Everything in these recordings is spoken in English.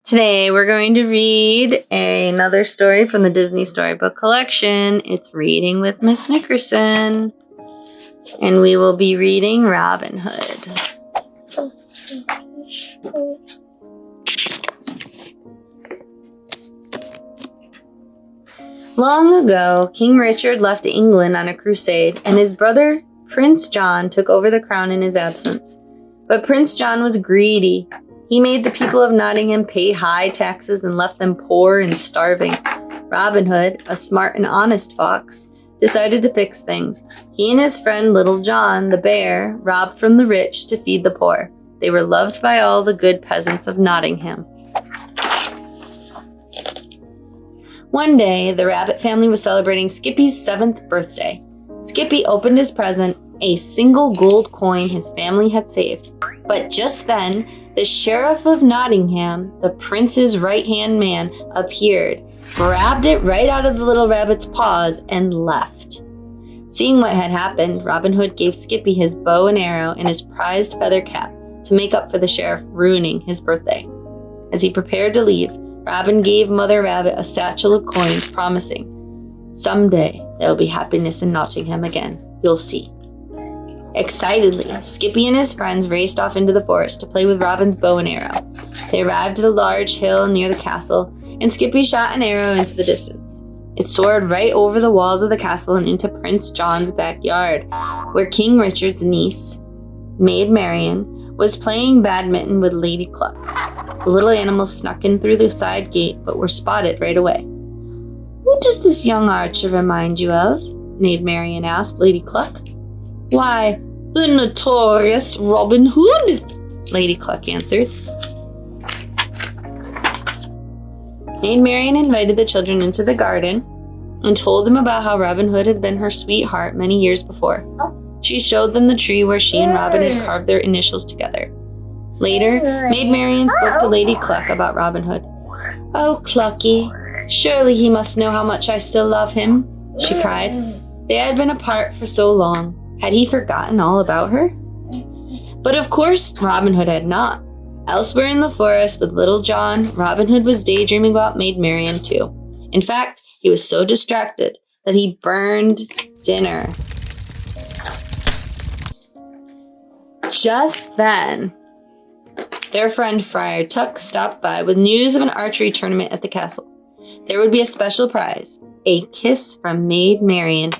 Today we're going to read another story from the Disney Storybook Collection. It's Reading with Miss Nickerson. And we will be reading Robin Hood. Long ago, King Richard left England on a crusade, and his brother Prince John took over the crown in his absence. But Prince John was greedy. He made the people of Nottingham pay high taxes and left them poor and starving. Robin Hood, a smart and honest fox, decided to fix things. He and his friend Little John, the bear, robbed from the rich to feed the poor. They were loved by all the good peasants of Nottingham. One day, the rabbit family was celebrating Skippy's 7th birthday. Skippy opened his present, a single gold coin his family had saved. But just then, the sheriff of Nottingham, the prince's right-hand man, appeared, grabbed it right out of the little rabbit's paws, and left. Seeing what had happened, Robin Hood gave Skippy his bow and arrow and his prized feather cap to make up for the sheriff ruining his birthday. As he prepared to leave, Robin gave Mother Rabbit a satchel of coins, promising, "Someday there will be happiness in Nottingham again. You'll see." Excitedly, Skippy and his friends raced off into the forest to play with Robin's bow and arrow. They arrived at a large hill near the castle, and Skippy shot an arrow into the distance. It soared right over the walls of the castle and into Prince John's backyard, where King Richard's niece, Maid Marian, was playing badminton with Lady Cluck. The little animals snuck in through the side gate, but were spotted right away. "Who does this young archer remind you of?" Maid Marian asked Lady Cluck. "Why, the notorious Robin Hood," Lady Cluck answered. Maid Marian invited the children into the garden and told them about how Robin Hood had been her sweetheart many years before. She showed them the tree where she and Robin had carved their initials together. Later, Maid Marian spoke to Lady Cluck about Robin Hood. "Oh, Clucky, surely he must know how much I still love him," she cried. They had been apart for so long. Had he forgotten all about her? But of course, Robin Hood had not. Elsewhere in the forest with Little John, Robin Hood was daydreaming about Maid Marian too. In fact, he was so distracted that he burned dinner. Just then, their friend Friar Tuck stopped by with news of an archery tournament at the castle. There would be a special prize, a kiss from Maid Marian.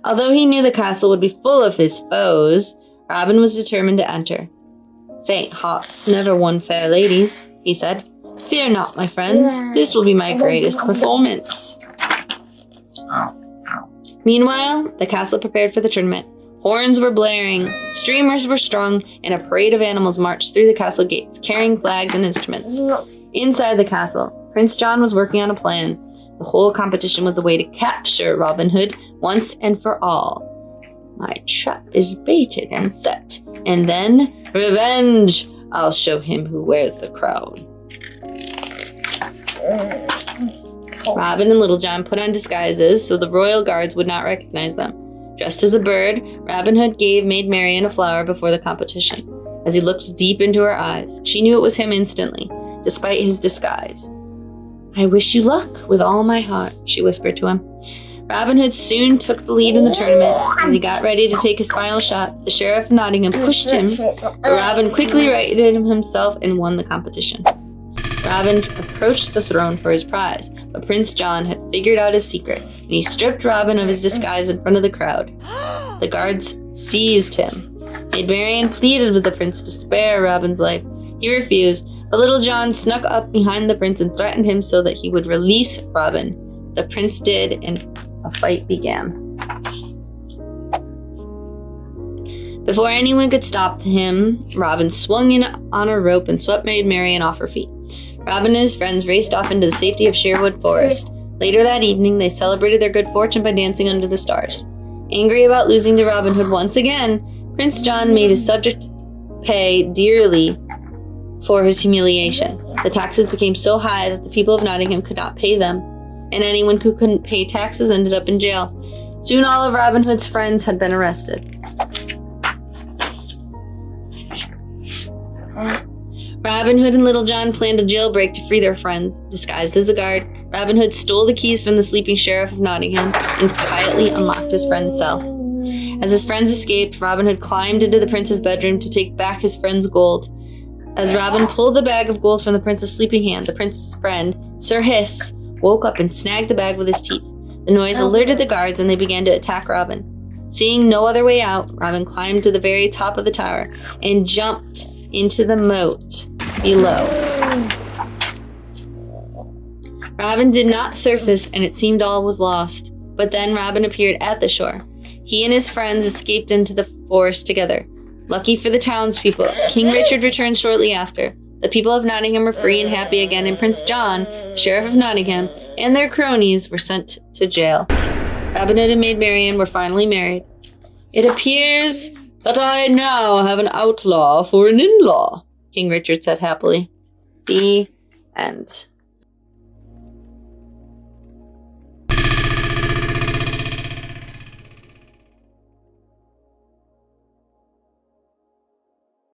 Although he knew the castle would be full of his foes, Robin was determined to enter. "Faint hearts never won fair ladies," he said. "Fear not, my friends. This will be my greatest performance." Meanwhile, the castle prepared for the tournament. Horns were blaring, streamers were strung, and a parade of animals marched through the castle gates, carrying flags and instruments. Inside the castle, Prince John was working on a plan. The whole competition was a way to capture Robin Hood once and for all. "My trap is baited and set, and then revenge! I'll show him who wears the crown." Robin and Little John put on disguises so the royal guards would not recognize them. Dressed as a bird, Robin Hood gave Maid Marian a flower before the competition. As he looked deep into her eyes, she knew it was him instantly, despite his disguise. "I wish you luck with all my heart," she whispered to him. Robin Hood soon took the lead in the tournament. As he got ready to take his final shot, the Sheriff of Nottingham pushed him, but Robin quickly righted himself and won the competition. Robin approached the throne for his prize, but Prince John had figured out his secret, and he stripped Robin of his disguise in front of the crowd. The guards seized him. Maid Marian pleaded with the prince to spare Robin's life. He refused, but Little John snuck up behind the prince and threatened him so that he would release Robin. The prince did, and a fight began. Before anyone could stop him, Robin swung in on a rope and swept Maid Marian off her feet. Robin and his friends raced off into the safety of Sherwood Forest. Later that evening, they celebrated their good fortune by dancing under the stars. Angry about losing to Robin Hood once again, Prince John made his subjects pay dearly for his humiliation. The taxes became so high that the people of Nottingham could not pay them, and anyone who couldn't pay taxes ended up in jail. Soon all of Robin Hood's friends had been arrested. Robin Hood and Little John planned a jailbreak to free their friends. Disguised as a guard, Robin Hood stole the keys from the sleeping Sheriff of Nottingham and quietly unlocked his friend's cell. As his friends escaped, Robin Hood climbed into the prince's bedroom to take back his friend's gold. As Robin pulled the bag of gold from the prince's sleeping hand, the prince's friend, Sir Hiss, woke up and snagged the bag with his teeth. The noise alerted the guards and they began to attack Robin. Seeing no other way out, Robin climbed to the very top of the tower and jumped into the moat below. Robin did not surface and it seemed all was lost. But then Robin appeared at the shore. He and his friends escaped into the forest together. Lucky for the townspeople, King Richard returned shortly after. The people of Nottingham were free and happy again, and Prince John, Sheriff of Nottingham, and their cronies were sent to jail. Robin Hood and Maid Marian were finally married. It appears that I now have an outlaw for an in-law, King Richard said happily. The end.